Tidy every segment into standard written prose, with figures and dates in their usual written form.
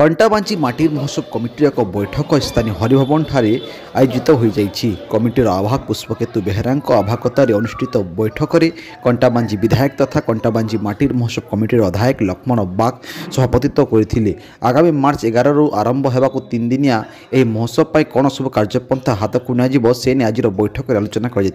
कंटाबांची माटी महोत्सव कमिटी एक बैठक स्थानीय हरिभवन ठारे आयोजित हो कमिटीर आवाहक पुष्पकेतु बेहरा आवाहकतार अनुष्ठित बैठक में कंटाबांजी विधायक तथा कंटाबांजी माटी महोत्सव कमिटीर अधायक लक्ष्मण बाग सभापतित्व करते। आगामी मार्च 11 रु आरंभ होगा 3 दिनिया यह महोत्सव पर कौन सब कार्यपंथा हाथ को से आज बैठक में आलोचना कर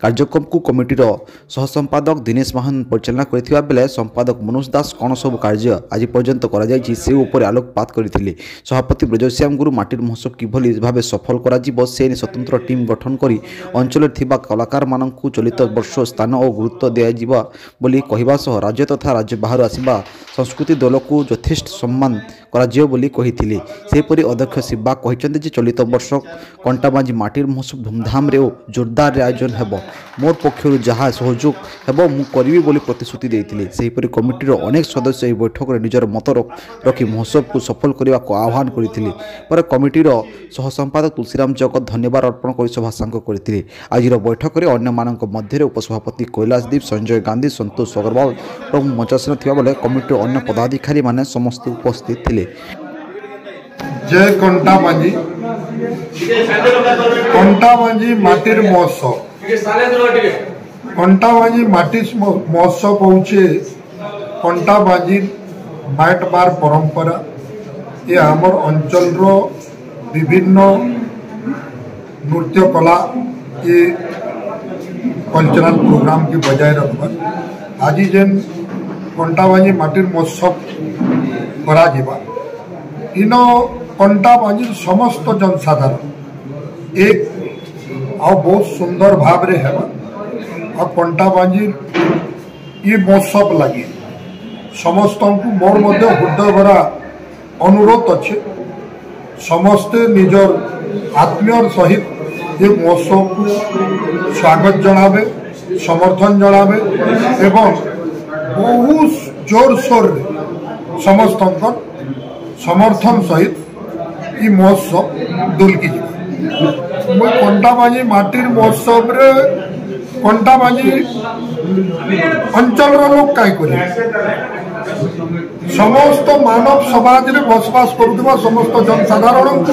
कार्यक्रम को कमिटीर सहसंपादक दिनेश महान परिचालना करथिबा बेले संपादक मनोज दास कौन सब कार्य आज पर्यंत कर से उपर आलोकपात करथिले। सभापति ब्रजश्याम गुरु माटी महोत्सव किभली भाव सफल करा से स्वतंत्र टीम गठन करी अंचल थिबा कलाकार मानकु चलित वर्ष स्थान और गुरुत्व दिया बोली कहवा सह राज्य तथा राज्य बाहर आसिबा संस्कृति दल को यथेष्ट सम्मान करा बोली कहिथिले। सेपरि अध्यक्ष शिवा कहिसंते जे चलित वर्ष कंटाबांजी माटी महोत्सव धूमधाम रे जोरदार आयोजन हेबो मोर पक्षरु जहाँ सहयोग हेबो मु करिवि बोली प्रतिश्रुति देइथिले। सेहिपरि कमिटीर अनेक सदस्य बैठक में निजर मत रखी महोत्सव को सफल करने को आह्वान करथिले। पर कमिटीर सहसंपादक तुलसीराम जगत धन्यवाद अर्पण कर सभा सांग करथिले। आज बैठक में अन्य मानक मध्य उपसभापति कैलाशदीप संजय गांधी संतोष अग्रवाल प्रमुख मंचासन थिबा बेले कमिटीर अन्य पदाधिकारी माने समस्त उपस्थित थिले। जय कंटाबांजी माटीर महोत्सव कंटाबांजी माटी महोत्सव पहुँचे कंटाबांजी माट बार परंपरा ये आमर अंचल विभिन्न नृत्य कला ये कल्चरल प्रोग्राम की बजाय रखबार आज जेन कंटाबांजी माटी महोत्सव करा जिबा इन कंटाबांजी समस्त जनसाधारण एक आ बहुत सुंदर भाव रे है आ कंटाबांजी ये महोत्सव लगे समस्त को मोर मध्य हृदय भरा अनुरोध अच्छे समस्ते निजर आत्मीय सहित ये महोत्सव को स्वागत जनाबे समर्थन जनाबे एवं बहुत जोर शोर समस्त समर्थन सहित ये महोत्सव दुलकी मुझे कंटाबांजी माटी महोत्सव रे कंटाबांजी अंचल लोक कई समस्त मानव समाज रे बसवास करुवा समस्त जनसाधारण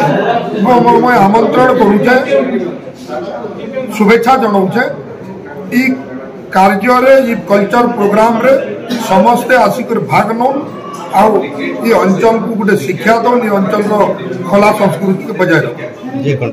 को आमंत्रण करुचे शुभेच्छा जनाऊे ई कार्य रे कल्चर प्रोग्राम रे समस्ते आसिक भाग नौ आउ ये अंचल को गोटे शिक्षा दौन ये अंचल कला संस्कृति को बजाय रख।